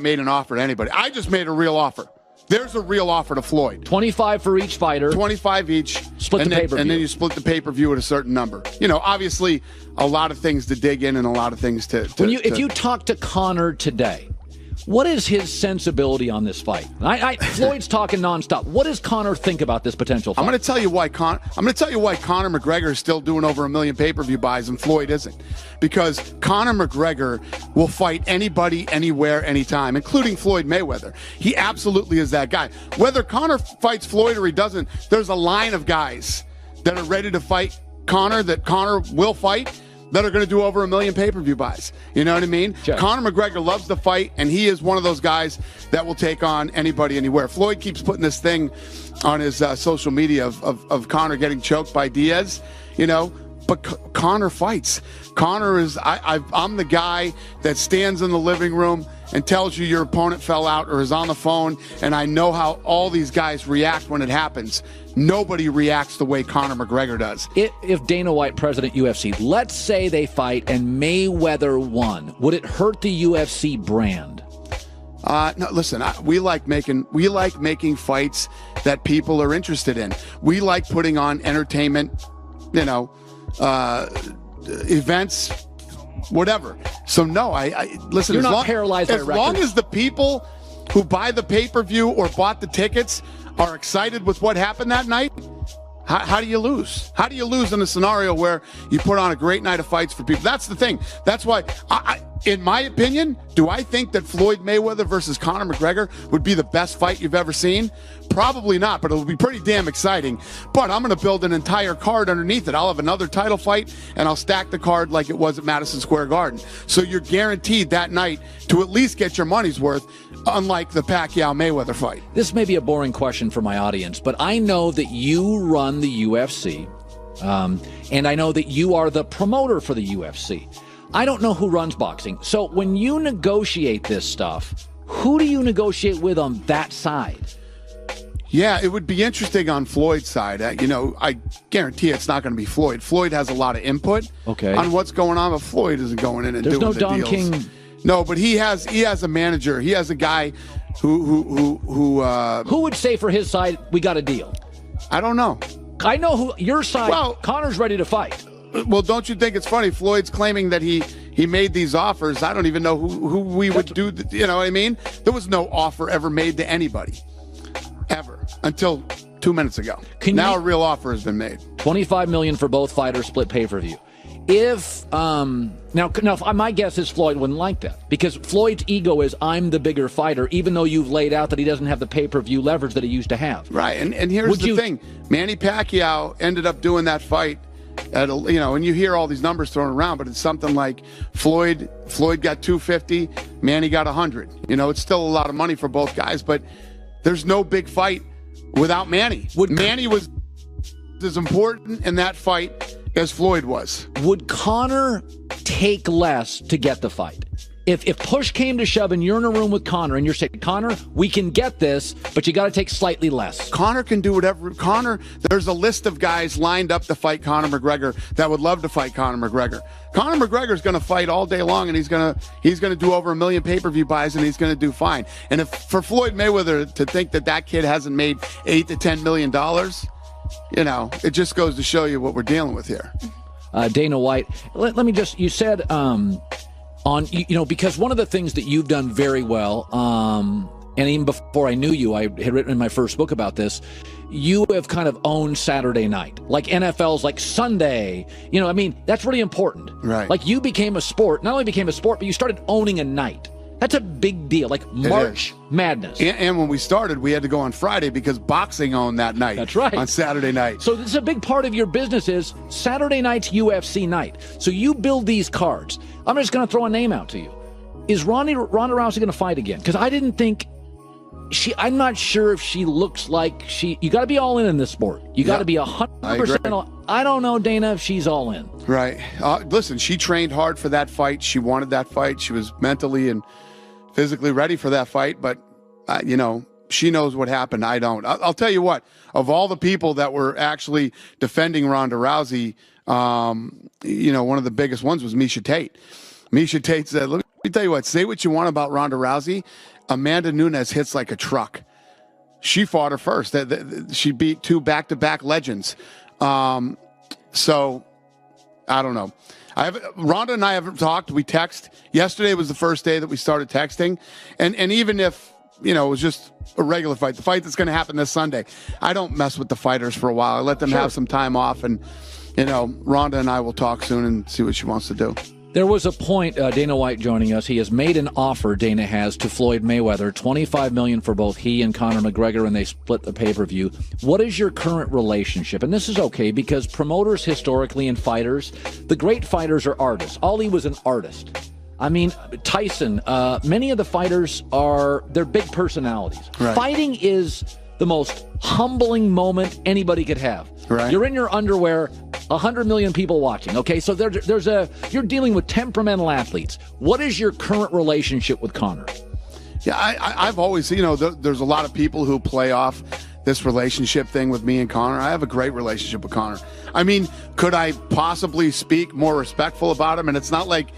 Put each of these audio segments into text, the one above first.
made an offer to anybody. I just made a real offer. There's a real offer to Floyd. 25 for each fighter. 25 each. Split the pay-per-view. And then you split the pay-per-view at a certain number. You know, obviously, a lot of things to dig in and a lot of things to if you talk to Conor today, what is his sensibility on this fight? Floyd's talking nonstop. What does Conor think about this potential fight? I'm going to tell you why Conor McGregor is still doing over 1 million pay-per-view buys and Floyd isn't. Because Conor McGregor will fight anybody, anywhere, anytime, including Floyd Mayweather. He absolutely is that guy. Whether Conor fights Floyd or he doesn't, there's a line of guys that are ready to fight Conor that Conor will fight that are going to do over 1 million pay-per-view buys. You know what I mean? Sure. Conor McGregor loves to fight, and he is one of those guys that will take on anybody, anywhere. Floyd keeps putting this thing on his social media of Conor getting choked by Diaz, you know, but Conor fights. Conor is, I'm the guy that stands in the living room and tells you your opponent fell out or is on the phone, and I know how all these guys react when it happens. Nobody reacts the way Conor McGregor does. If Dana White, president UFC, let's say they fight and Mayweather won, would it hurt the UFC brand? No, listen, we like making fights that people are interested in. We like putting on entertainment, you know, events, whatever. So no, I listen. You're not paralyzed by as long as the people who buy the pay-per-view or bought the tickets are excited with what happened that night. How do you lose? How do you lose in a scenario where you put on a great night of fights for people? That's the thing. That's why, in my opinion, do I think that Floyd Mayweather versus Conor McGregor would be the best fight you've ever seen? Probably not, but it'll be pretty damn exciting. But I'm going to build an entire card underneath it. I'll have another title fight, and I'll stack the card like it was at Madison Square Garden. So you're guaranteed that night to at least get your money's worth, unlike the Pacquiao-Mayweather fight. This may be a boring question for my audience, but I know that you run the UFC, and I know that you are the promoter for the UFC. I don't know who runs boxing. So when you negotiate this stuff, who do you negotiate with on that side? Yeah, it would be interesting on Floyd's side. You know, I guarantee it's not going to be Floyd. Floyd has a lot of input on what's going on, but Floyd isn't going in and doing the deals. There's no Don King. No, but he has a manager. He has a guy who would say for his side, we got a deal? I don't know. I know who your side. Well, Conor's ready to fight. Well, don't you think it's funny? Floyd's claiming that he made these offers. I don't even know who we would do. You know what I mean? There was no offer ever made to anybody, ever, until 2 minutes ago. Now a real offer has been made. $25 million for both fighters, split pay-per-view. If now, my guess is Floyd wouldn't like that, because Floyd's ego is, I'm the bigger fighter, even though you've laid out that he doesn't have the pay-per-view leverage that he used to have. Right, and here's the thing: Manny Pacquiao ended up doing that fight at and you hear all these numbers thrown around, but it's something like Floyd got 250, Manny got 100. You know, it's still a lot of money for both guys, but there's no big fight without Manny. Manny was as important in that fight as Floyd was. Would Conor take less to get the fight? If push came to shove and you're in a room with Conor and you're saying, Conor, we can get this, but you got to take slightly less. Conor can do whatever. There's a list of guys lined up to fight Conor McGregor that would love to fight Conor McGregor. Conor McGregor's going to fight all day long, and he's going to do over 1 million pay-per-view buys, and he's going to do fine. And if for Floyd Mayweather to think that kid hasn't made $8 to $10 million, you know, it just goes to show you what we're dealing with here. Dana White, let me just, you said because one of the things that you've done very well, and even before I knew you, I had written in my first book about this, you have kind of owned Saturday night. Like NFL's like Sunday. You know, I mean, that's really important. Right. Like you became a sport, not only became a sport, but you started owning a night. That's a big deal, like March Madness. And when we started, we had to go on Friday because boxing owned that night. That's right. On Saturday night. So this is a big part of your business is Saturday night's UFC night. So you build these cards. I'm just going to throw a name out to you. Is Ronda Rousey going to fight again? Because I didn't think I'm not sure if she looks like you got to be all in this sport. You got to be 100%. I don't know, Dana, if she's all in. Right. Listen, she trained hard for that fight. She wanted that fight. She was mentally and physically ready for that fight, but she knows what happened. I don't. I'll tell you what, of all the people that were actually defending Ronda Rousey, one of the biggest ones was Miesha Tate. Miesha Tate said, look, Let me tell you what, say what you want about Ronda Rousey. Amanda Nunes hits like a truck. She fought her first. She beat 2 back-to-back legends. So, I don't know. Ronda and I haven't talked. We text. Yesterday was the first day that we started texting. And even if, it was just a regular fight, the fight that's going to happen this Sunday, I don't mess with the fighters for a while. I let them have some time off. And, Ronda and I will talk soon and see what she wants to do. There was a point, Dana White joining us, he has made an offer, Dana has, to Floyd Mayweather, $25 million for both he and Conor McGregor, and they split the pay-per-view. What is your current relationship? And this is okay, because promoters historically and fighters, the great fighters are artists. Ali was an artist. I mean, Tyson, many of the fighters they're big personalities. Right. Fighting is the most humbling moment anybody could have. Right. You're in your underwear, 100 million people watching. Okay, so you're dealing with temperamental athletes. What is your current relationship with Conor? Yeah, I've always, there's a lot of people who play off this relationship thing with me and Conor. I have a great relationship with Conor. I mean, could I possibly speak more respectful about him? And it's not like,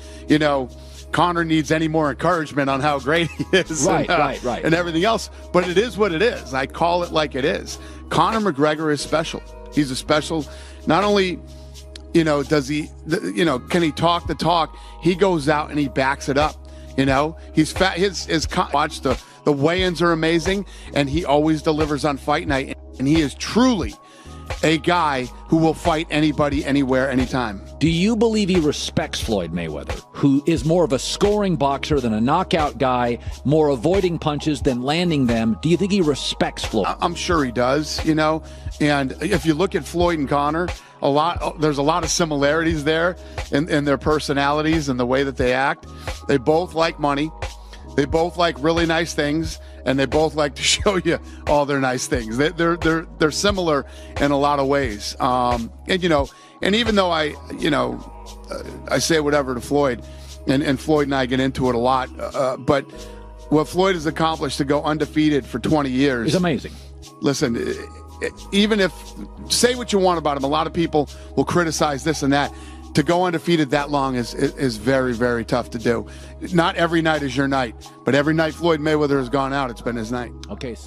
Conor needs any more encouragement on how great he is. Right. And everything else. But it is what it is. I call it like it is. Conor McGregor is special. He's a special, not only, does he, can he talk the talk? He goes out and he backs it up. He's fat. Watch the weigh-ins are amazing, and he always delivers on fight night. And he is truly a guy who will fight anybody, anywhere, anytime. Do you believe he respects Floyd Mayweather, who is more of a scoring boxer than a knockout guy, more avoiding punches than landing them? Do you think he respects Floyd? I'm sure he does, And if you look at Floyd and Conor, there's a lot of similarities there in their personalities and the way that they act. They both like money. They both like really nice things, and they both like to show you all their nice things. They're similar in a lot of ways. And even though I say whatever to Floyd, and Floyd and I get into it a lot, but what Floyd has accomplished to go undefeated for 20 years is amazing. Listen, even if, say what you want about him, a lot of people will criticize this and that. To go undefeated that long is very, very tough to do. Not every night is your night, but every night Floyd Mayweather has gone out, it's been his night. Okay. So